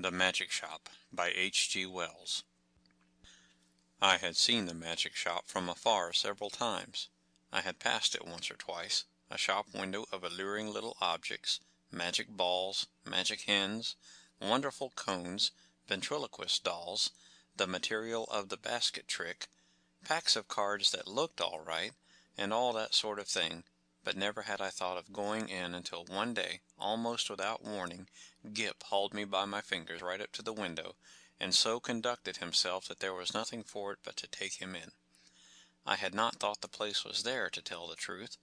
The Magic Shop by H.G. Wells. I had seen the magic shop from afar several times. I had passed it once or twice, a shop window of alluring little objects, magic balls, magic hens, wonderful cones, ventriloquist dolls, the material of the basket trick, packs of cards that looked all right, and all that sort of thing, but never had I thought of going in until one day, almost without warning, Gip hauled me by my fingers right up to the window, and so conducted himself that there was nothing for it but to take him in. I had not thought the place was there, to tell the truth.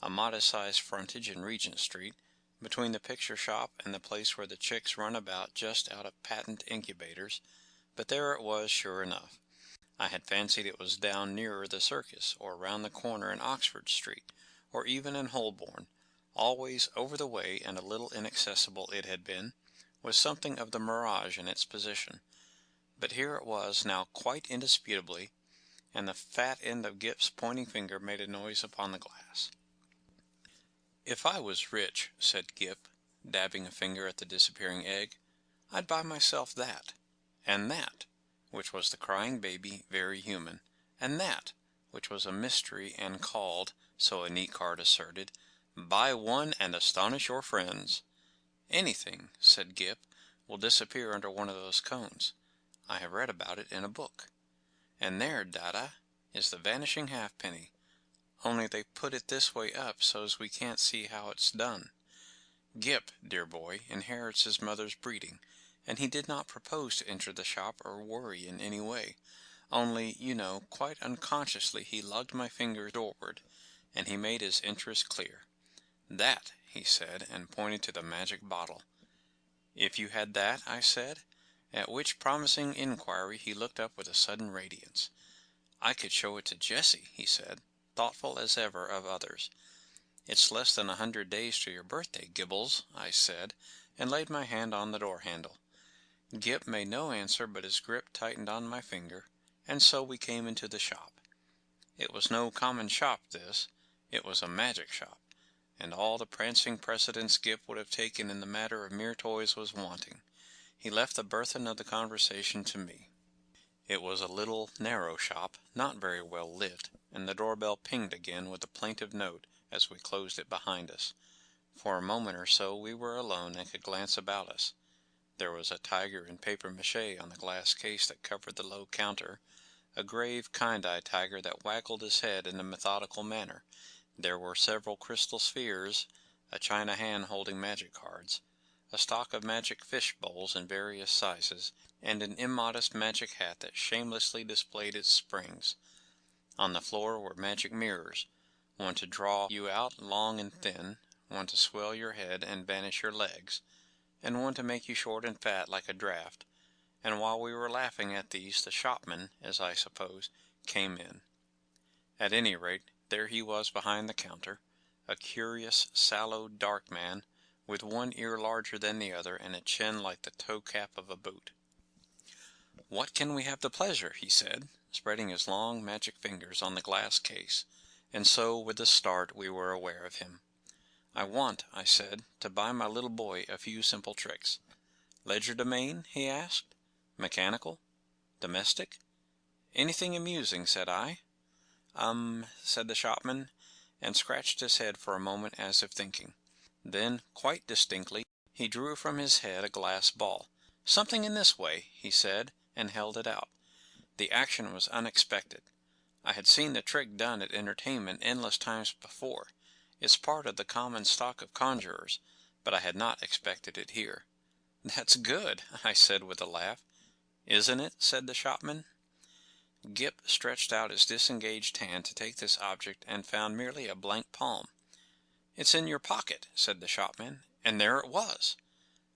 A modest-sized frontage in Regent Street, between the picture shop and the place where the chicks run about just out of patent incubators, but there it was sure enough. I had fancied it was down nearer the circus, or round the corner in Oxford Street, or even in Holborn. Always over the way and a little inaccessible it had been, with something of the mirage in its position. But here it was now quite indisputably, and the fat end of Gip's pointing finger made a noise upon the glass. "If I was rich," said Gip, dabbing a finger at the disappearing egg, "I'd buy myself that, and that," which was the crying baby, very human, and that, which was a mystery and called, so a neat card asserted, "Buy one and astonish your friends." "Anything," said Gip, "will disappear under one of those cones. I have read about it in a book. And there, Dada, is the vanishing halfpenny, only they put it this way up so's we can't see how it's done. Gip, dear boy, inherits his mother's breeding, and he did not propose to enter the shop or worry in any way, only, you know, quite unconsciously he lugged my finger doorward, and he made his interest clear. 'That,' he said, and pointed to the magic bottle. 'If you had that?' I said, at which promising inquiry he looked up with a sudden radiance. 'I could show it to Jessie,' he said, thoughtful as ever of others. 'It's less than 100 days to your birthday, Gibbles,' I said, and laid my hand on the door handle. Gip made no answer, but his grip tightened on my finger, and so we came into the shop. It was no common shop, this. It was a magic shop, and all the prancing precedence Gip would have taken in the matter of mere toys was wanting. He left the burthen of the conversation to me. It was a little, narrow shop, not very well lit, and the doorbell pinged again with a plaintive note as we closed it behind us. For a moment or so we were alone and could glance about us. There was a tiger in papier-mâché on the glass case that covered the low counter, a grave, kind-eyed tiger that waggled his head in a methodical manner. There were several crystal spheres, a china hand holding magic cards, a stock of magic fish bowls in various sizes, and an immodest magic hat that shamelessly displayed its springs. On the floor were magic mirrors, one to draw you out long and thin, one to swell your head and vanish your legs, and one to make you short and fat like a draft, and while we were laughing at these the shopman, as I suppose, came in. At any rate, there he was behind the counter, a curious, sallow, dark man, with one ear larger than the other and a chin like the toe-cap of a boot. "What can we have the pleasure?" he said, spreading his long magic fingers on the glass case, and so with a start we were aware of him. "I want," I said, "to buy my little boy a few simple tricks." "Legerdemain?" he asked. "Mechanical? Domestic? Anything amusing?" said I. Said the shopman, and scratched his head for a moment as if thinking. Then, quite distinctly, he drew from his head a glass ball. "Something in this way," he said, and held it out. The action was unexpected. I had seen the trick done at entertainment endless times before. It's part of the common stock of conjurers, but I had not expected it here. "That's good," I said with a laugh. "Isn't it?" said the shopman. Gip stretched out his disengaged hand to take this object and found merely a blank palm. "It's in your pocket," said the shopman, and there it was.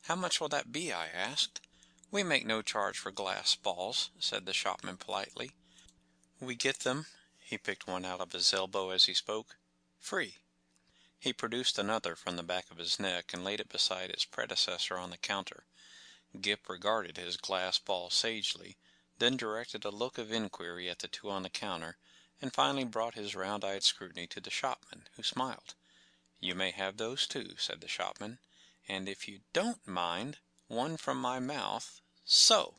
"How much will that be?" I asked. "We make no charge for glass balls," said the shopman politely. "We get them," he picked one out of his elbow as he spoke, "free." He produced another from the back of his neck and laid it beside its predecessor on the counter. Gip regarded his glass ball sagely, then directed a look of inquiry at the two on the counter, and finally brought his round-eyed scrutiny to the shopman, who smiled. "You may have those too," said the shopman, "and if you don't mind, one from my mouth, so.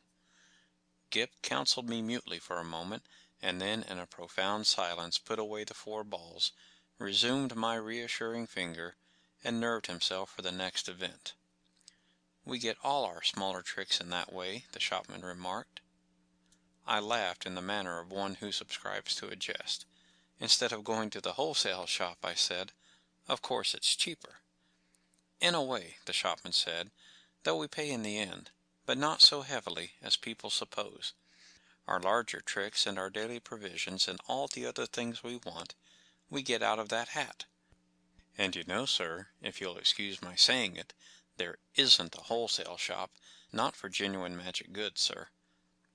Gip counseled me mutely for a moment, and then in a profound silence put away the 4 balls, resumed my reassuring finger, and nerved himself for the next event. "We get all our smaller tricks in that way," the shopman remarked. I laughed in the manner of one who subscribes to a jest. "Instead of going to the wholesale shop," I said. "Of course it's cheaper." "In a way," the shopman said, "though we pay in the end, but not so heavily as people suppose. Our larger tricks and our daily provisions and all the other things we want, we get out of that hat. And you know, sir, if you'll excuse my saying it, there isn't a wholesale shop, not for genuine magic goods, sir.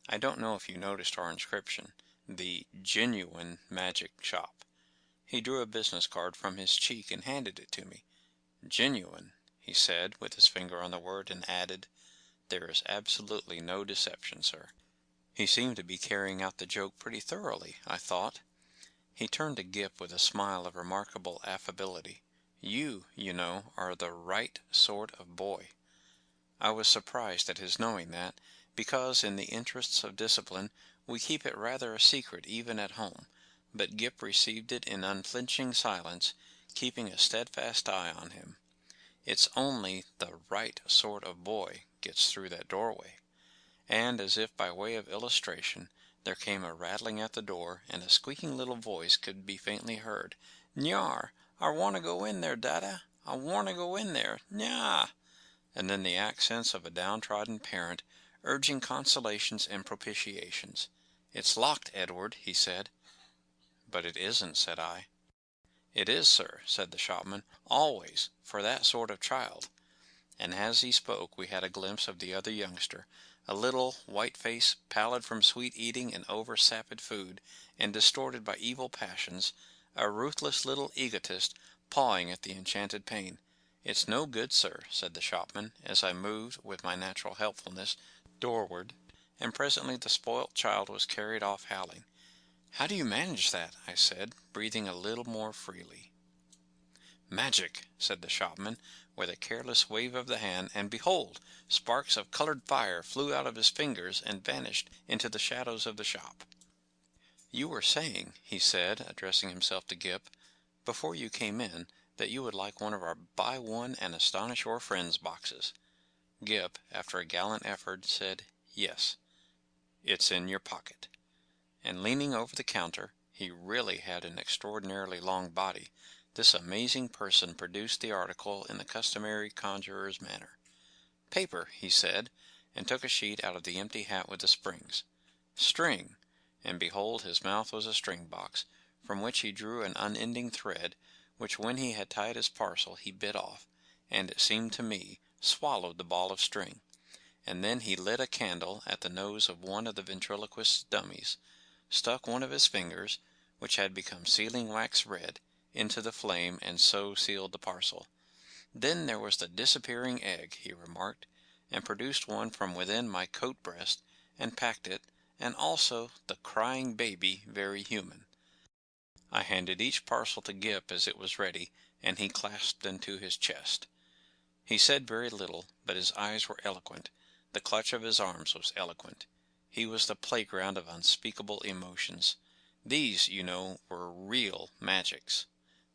I don't know if you noticed our inscription, the Genuine Magic Shop." He drew a business card from his cheek and handed it to me. "Genuine," he said, with his finger on the word, and added, "There is absolutely no deception, sir." He seemed to be carrying out the joke pretty thoroughly, I thought. He turned to Gip with a smile of remarkable affability. You know, are the right sort of boy." I was surprised at his knowing that, because in the interests of discipline we keep it rather a secret even at home, but Gip received it in unflinching silence, keeping a steadfast eye on him. It's only the right sort of boy gets through that doorway. And as if by way of illustration, there came a rattling at the door, and a squeaking little voice could be faintly heard. "Nyar, I want to go in there, Dada. I want to go in there. Nya!" And then the accents of a downtrodden parent, urging consolations and propitiations. "It's locked, Edward," he said. "But it isn't," said I. "It is, sir," said the shopman, "always, for that sort of child." And as he spoke we had a glimpse of the other youngster, a little, white face, pallid from sweet eating and over-sapid food, and distorted by evil passions, a ruthless little egotist, pawing at the enchanted pane. "It's no good, sir," said the shopman, as I moved, with my natural helpfulness, doorward, and presently the spoilt child was carried off howling. "How do you manage that?" I said, breathing a little more freely. "Magic," said the shopman, with a careless wave of the hand, and behold, sparks of coloured fire flew out of his fingers and vanished into the shadows of the shop. "You were saying," he said, addressing himself to Gip, "before you came in, that you would like one of our Buy One and Astonish Your Friends boxes." Gip, after a gallant effort, said, "Yes." "It's in your pocket." And leaning over the counter, he really had an extraordinarily long body, this amazing person produced the article in the customary conjurer's manner. "Paper," he said, and took a sheet out of the empty hat with the springs. "String," and behold his mouth was a string box, from which he drew an unending thread, which when he had tied his parcel he bit off, and it seemed to me, swallowed the ball of string. And then he lit a candle at the nose of one of the ventriloquist's dummies, stuck one of his fingers, which had become sealing wax red, into the flame, and so sealed the parcel. "Then there was the disappearing egg," he remarked, and produced one from within my coat breast, and packed it, and also the crying baby very human. I handed each parcel to Gip as it was ready, and he clasped them to his chest. He said very little, but his eyes were eloquent, the clutch of his arms was eloquent. He was the playground of unspeakable emotions. These, you know, were real magics.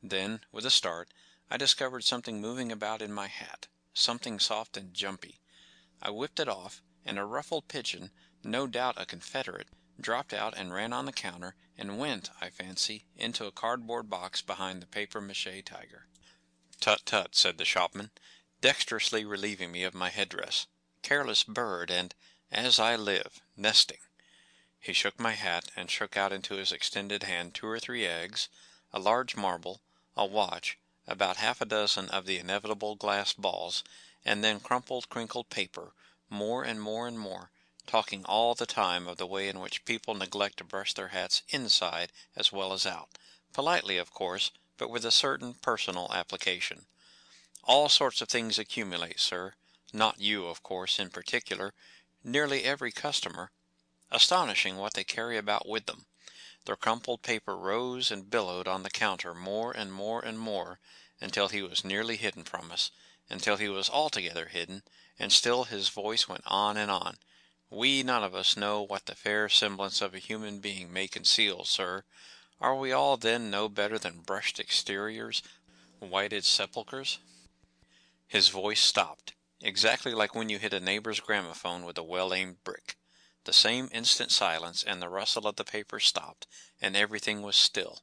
Then, with a start, I discovered something moving about in my hat, something soft and jumpy. I whipped it off, and a ruffled pigeon, no doubt a confederate, dropped out and ran on the counter, and went, I fancy, into a cardboard box behind the papier-mâché tiger. "Tut, tut," said the shopman, dexterously relieving me of my headdress. "Careless bird, and, as I live, nesting." He shook my hat, and shook out into his extended hand 2 or 3 eggs, a large marble, a watch, about half a dozen of the inevitable glass balls, and then crumpled, crinkled paper, more and more and more, talking all the time of the way in which people neglect to brush their hats inside as well as out, politely of course, but with a certain personal application. "All sorts of things accumulate, sir. Not you, of course, in particular. Nearly every customer. Astonishing what they carry about with them." The crumpled paper rose and billowed on the counter more and more and more, until he was nearly hidden from us, until he was altogether hidden, and still his voice went on and on. "We none of us know what the fair semblance of a human being may conceal, sir. Are we all then no better than brushed exteriors, whited sepulchres?" His voice stopped, exactly like when you hit a neighbor's gramophone with a well-aimed brick. The same instant silence, and the rustle of the paper stopped, and everything was still.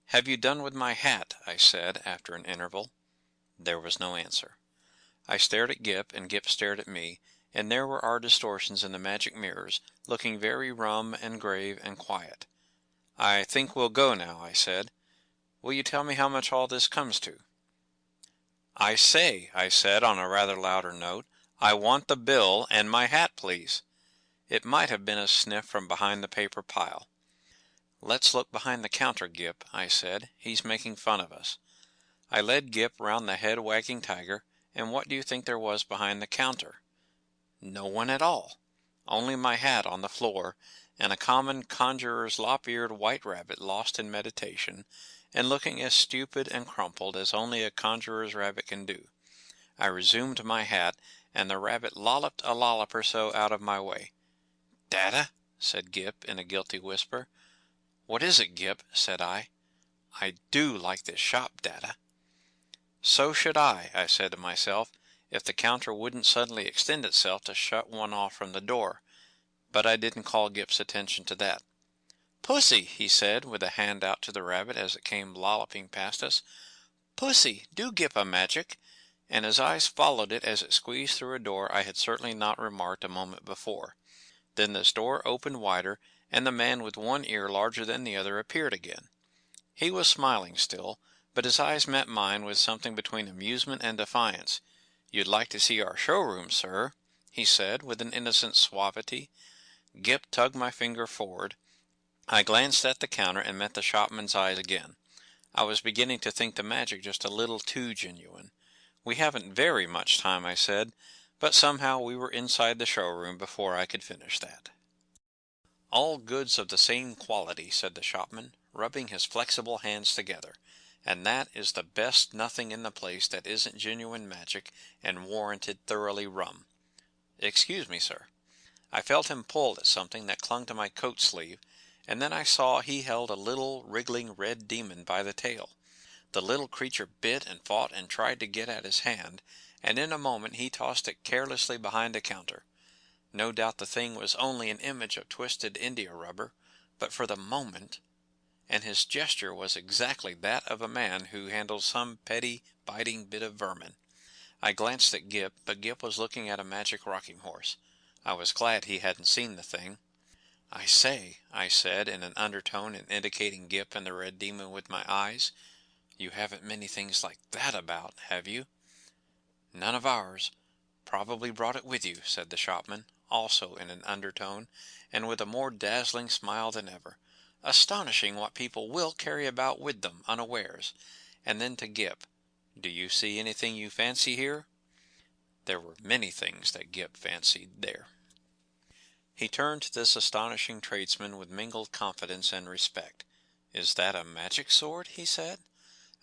"Have you done with my hat?" I said, after an interval. There was no answer. I stared at Gip, and Gip stared at me, and there were our distortions in the magic mirrors, looking very rum and grave and quiet. "I think we'll go now," I said. "Will you tell me how much all this comes to?" "I say," I said on a rather louder note, "I want the bill and my hat, please." It might have been a sniff from behind the paper pile. "Let's look behind the counter, Gip," I said. "He's making fun of us." I led Gip round the head-wagging tiger, and what do you think there was behind the counter? No one at all. Only my hat on the floor, and a common conjurer's lop-eared white rabbit lost in meditation, and looking as stupid and crumpled as only a conjurer's rabbit can do. I resumed my hat, and the rabbit lolloped a lollop or so out of my way. "Data?" said Gip in a guilty whisper. "What is it, Gip?" said I. "I do like this shop, Data." "So should I," said to myself, "if the counter wouldn't suddenly extend itself to shut one off from the door." But I didn't call Gip's attention to that. "Pussy," he said, with a hand out to the rabbit as it came lolloping past us. "Pussy, do Gip a magic," and his eyes followed it as it squeezed through a door I had certainly not remarked a moment before. Then this door opened wider, and the man with one ear larger than the other appeared again. He was smiling still, but his eyes met mine with something between amusement and defiance. "You'd like to see our showroom, sir," he said, with an innocent suavity. Gip tugged my finger forward. I glanced at the counter and met the shopman's eyes again. I was beginning to think the magic just a little too genuine. "We haven't very much time," I said, but somehow we were inside the showroom before I could finish that. "All goods of the same quality," said the shopman, rubbing his flexible hands together, "and that is the best nothing in the place that isn't genuine magic and warranted thoroughly rum. Excuse me, sir." I felt him pull at something that clung to my coat sleeve, and then I saw he held a little wriggling red demon by the tail. The little creature bit and fought and tried to get at his hand, and in a moment he tossed it carelessly behind the counter. No doubt the thing was only an image of twisted india rubber, but for the moment, and his gesture was exactly that of a man who handles some petty, biting bit of vermin. I glanced at Gip, but Gip was looking at a magic rocking horse. I was glad he hadn't seen the thing. "I say," I said in an undertone and indicating Gip and the red demon with my eyes, "you haven't many things like that about, have you?" "None of ours. Probably brought it with you," said the shopman, also in an undertone, and with a more dazzling smile than ever. "Astonishing what people will carry about with them unawares." And then to Gip, "Do you see anything you fancy here?" There were many things that Gip fancied there. He turned to this astonishing tradesman with mingled confidence and respect. "Is that a magic sword?" he said.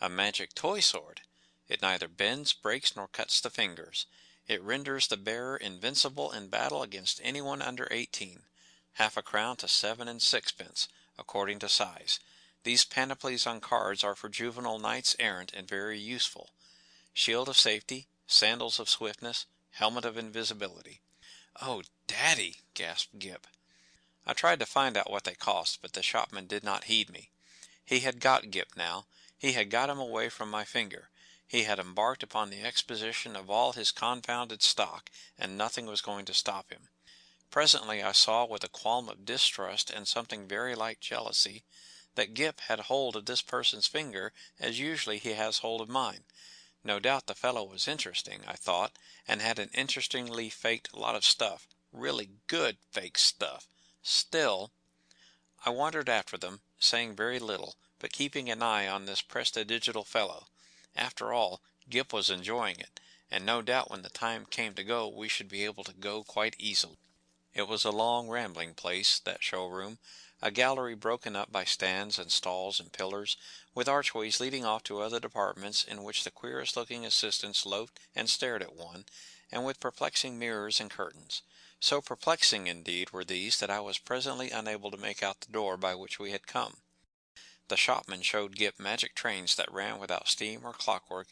"A magic toy sword. It neither bends, breaks, nor cuts the fingers. It renders the bearer invincible in battle against anyone under 18. Half a crown to 7 and 6 pence, according to size. These panoplies on cards are for juvenile knights errant and very useful. Shield of safety, sandals of swiftness, helmet of invisibility." "Oh, Daddy!" gasped Gip. I tried to find out what they cost, but the shopman did not heed me. He had got Gip now. He had got him away from my finger. He had embarked upon the exposition of all his confounded stock, and nothing was going to stop him. Presently I saw, with a qualm of distrust and something very like jealousy, that Gip had hold of this person's finger as usually he has hold of mine. No doubt the fellow was interesting, I thought, and had an interestingly faked lot of stuff, really good fake stuff. Still, I wandered after them, saying very little, but keeping an eye on this prestidigital fellow. After all, Gip was enjoying it, and no doubt when the time came to go we should be able to go quite easily. It was a long rambling place, that showroom, a gallery broken up by stands and stalls and pillars, with archways leading off to other departments in which the queerest looking assistants loafed and stared at one, and with perplexing mirrors and curtains. So perplexing, indeed, were these that I was presently unable to make out the door by which we had come. The shopman showed Gip magic trains that ran without steam or clockwork,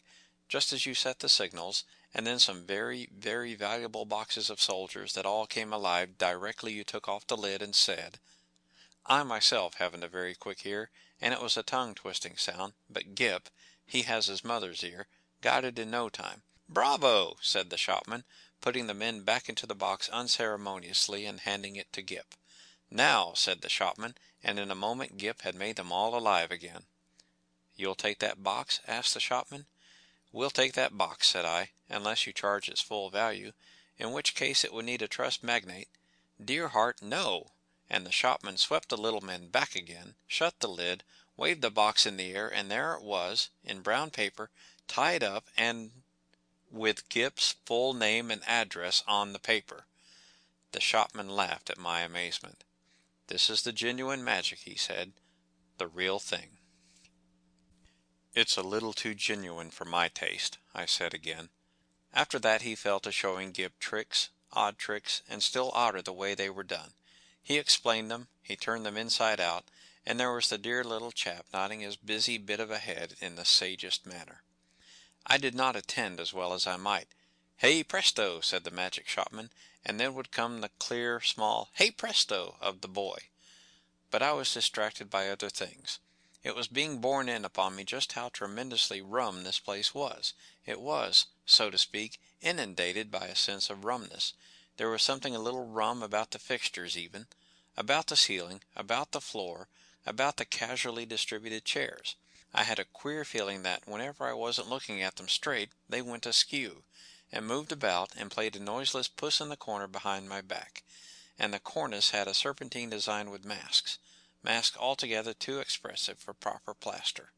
just as you set the signals, and then some very, very valuable boxes of soldiers that all came alive directly you took off the lid and said. I myself haven't a very quick ear, and it was a tongue-twisting sound, but Gip, he has his mother's ear, got it in no time. "Bravo!" said the shopman, putting the men back into the box unceremoniously and handing it to Gip. "Now," said the shopman, and in a moment Gip had made them all alive again. "You'll take that box?" asked the shopman. "We'll take that box," said I, "unless you charge its full value, in which case it would need a trust magnate." "Dear heart, no!" And the shopman swept the little men back again, shut the lid, waved the box in the air, and there it was, in brown paper, tied up, and with Gip's full name and address on the paper. The shopman laughed at my amazement. "This is the genuine magic," he said, "the real thing." "It's a little too genuine for my taste," I said again. After that he fell to showing Gip tricks, odd tricks, and still odder the way they were done. He explained them, he turned them inside out, and there was the dear little chap nodding his busy bit of a head in the sagest manner. I did not attend as well as I might. "Hey presto!" said the magic shopman, and then would come the clear, small "Hey presto!" of the boy. But I was distracted by other things. It was being borne in upon me just how tremendously rum this place was. It was, so to speak, inundated by a sense of rumness. There was something a little rum about the fixtures even, about the ceiling, about the floor, about the casually distributed chairs. I had a queer feeling that whenever I wasn't looking at them straight they went askew, and moved about and played a noiseless puss in the corner behind my back. And the cornice had a serpentine design with masks altogether too expressive for proper plaster.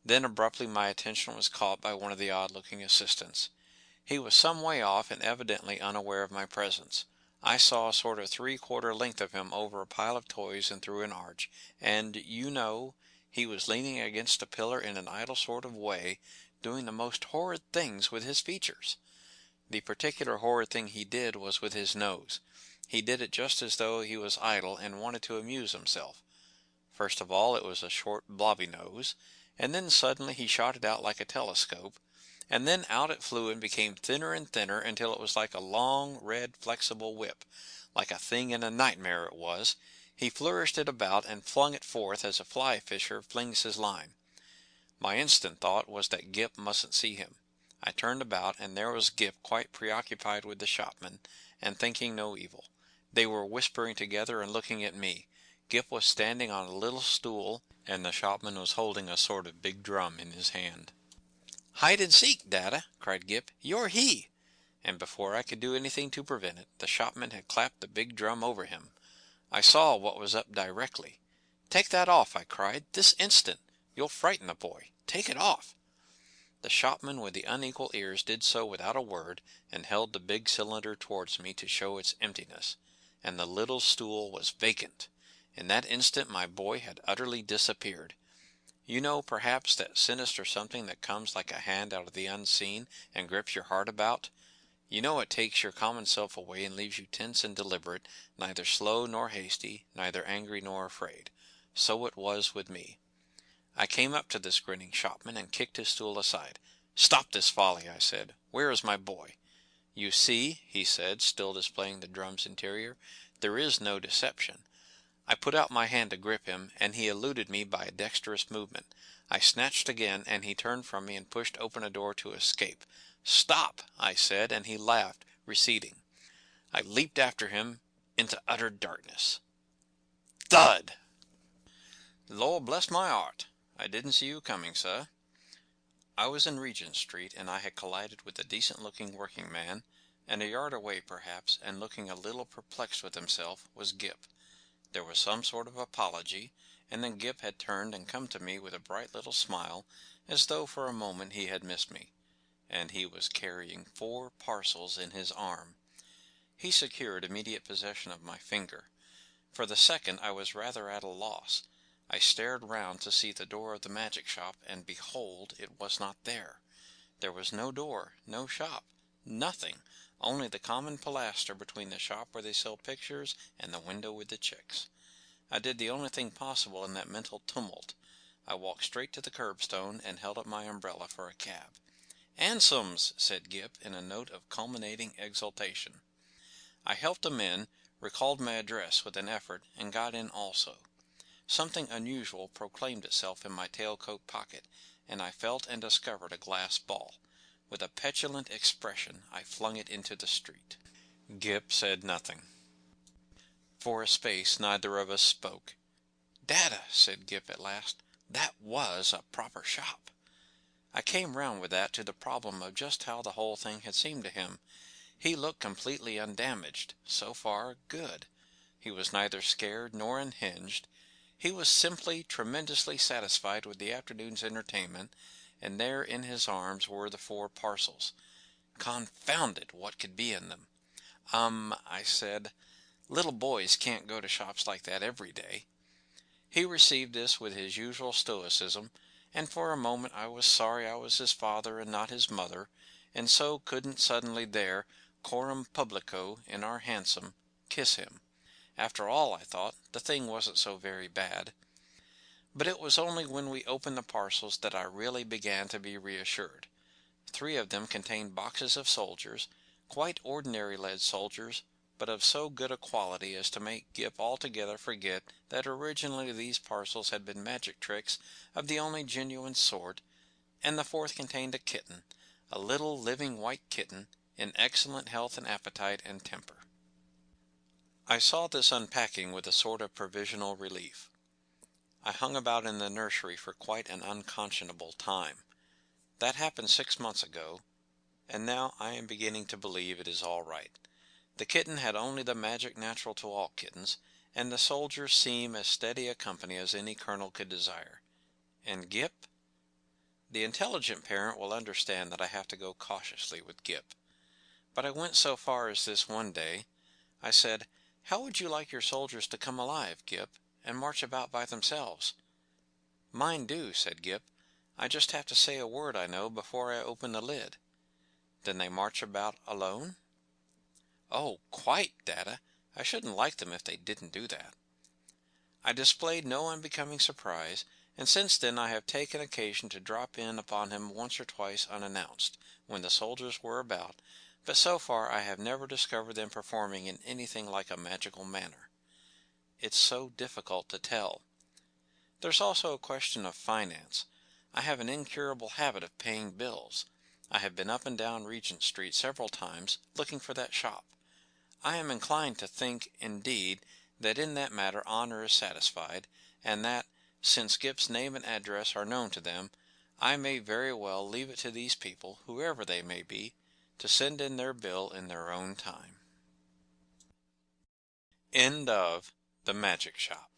Then abruptly my attention was caught by one of the odd-looking assistants. He was some way off and evidently unaware of my presence. I saw a sort of three-quarter length of him over a pile of toys and through an arch, and, he was leaning against a pillar in an idle sort of way, doing the most horrid things with his features. The particular horrid thing he did was with his nose. He did it just as though he was idle and wanted to amuse himself. First of all it was a short blobby nose, and then suddenly he shot it out like a telescope, and then out it flew and became thinner and thinner until it was like a long, red, flexible whip. Like a thing in a nightmare it was. He flourished it about and flung it forth as a fly fisher flings his line. My instant thought was that Gip mustn't see him. I turned about, and there was Gip quite preoccupied with the shopman, and thinking no evil. They were whispering together and looking at me. Gip was standing on a little stool, and the shopman was holding a sort of big drum in his hand. "Hide and seek, Dada!" cried Gip. "You're he!" And before I could do anything to prevent it, the shopman had clapped the big drum over him. I saw what was up directly. "Take that off!" I cried. "This instant! You'll frighten the boy. Take it off!" The shopman with the unequal ears did so without a word, and held the big cylinder towards me to show its emptiness. And the little stool was vacant. In that instant my boy had utterly disappeared. You know, perhaps, that sinister something that comes like a hand out of the unseen and grips your heart about? You know it takes your common self away and leaves you tense and deliberate, neither slow nor hasty, neither angry nor afraid. So it was with me. I came up to this grinning shopman and kicked his stool aside. "Stop this folly," I said. "Where is my boy?" "You see," he said, still displaying the drum's interior, "there is no deception." I put out my hand to grip him, and he eluded me by a dexterous movement. I snatched again, and he turned from me and pushed open a door to escape. "Stop!" I said, and he laughed, receding. I leaped after him into utter darkness. Thud! "Lord bless my heart! I didn't see you coming, sir." I was in Regent Street, and I had collided with a decent-looking working man, and a yard away perhaps, and looking a little perplexed with himself, was Gip. There was some sort of apology, and then Gip had turned and come to me with a bright little smile, as though for a moment he had missed me. And he was carrying 4 parcels in his arm. He secured immediate possession of my finger. For the second I was rather at a loss. I stared round to see the door of the magic shop, and behold, it was not there. There was no door, no shop, Nothing, only the common pilaster between the shop where they sell pictures and the window with the chicks. I did the only thing possible in that mental tumult. I walked straight to the curbstone and held up my umbrella for a cab. "Ansoms," said Gip in a note of culminating exultation. I helped him in, recalled my address with an effort, and got in also. Something unusual proclaimed itself in my tailcoat pocket, and I felt and discovered a glass ball. With a petulant expression I flung it into the street. Gip said nothing. For a space neither of us spoke. "Dada," said Gip at last, "that was a proper shop." I came round with that to the problem of just how the whole thing had seemed to him. He looked completely undamaged. So far, good. He was neither scared nor unhinged. He was simply tremendously satisfied with the afternoon's entertainment, and there in his arms were the 4 parcels. Confound it, what could be in them? I said, "little boys can't go to shops like that every day." He received this with his usual stoicism, and for a moment I was sorry I was his father and not his mother, and so couldn't suddenly there, coram publico, in our hansom, kiss him. After all, I thought, the thing wasn't so very bad. But it was only when we opened the parcels that I really began to be reassured. 3 of them contained boxes of soldiers, quite ordinary lead soldiers, but of so good a quality as to make Gip altogether forget that originally these parcels had been magic tricks of the only genuine sort, and the 4th contained a kitten, a little living white kitten, in excellent health and appetite and temper. I saw this unpacking with a sort of provisional relief. I hung about in the nursery for quite an unconscionable time. That happened 6 months ago, and now I am beginning to believe it is all right. The kitten had only the magic natural to all kittens, and the soldiers seem as steady a company as any colonel could desire. And Gip? The intelligent parent will understand that I have to go cautiously with Gip. But I went so far as this one day. I said, "How would you like your soldiers to come alive, Gip, and march about by themselves?" "Mine do," said Gip. "I just have to say a word I know before I open the lid." "Then they march about alone?" "Oh, quite, Dada. I shouldn't like them if they didn't do that." I displayed no unbecoming surprise, and since then I have taken occasion to drop in upon him once or twice unannounced, when the soldiers were about, but so far I have never discovered them performing in anything like a magical manner. It's so difficult to tell. There's also a question of finance. I have an incurable habit of paying bills. I have been up and down Regent Street several times, looking for that shop. I am inclined to think, indeed, that in that matter honor is satisfied, and that, since Gip's name and address are known to them, I may very well leave it to these people, whoever they may be, to send in their bill in their own time. End of The Magic Shop.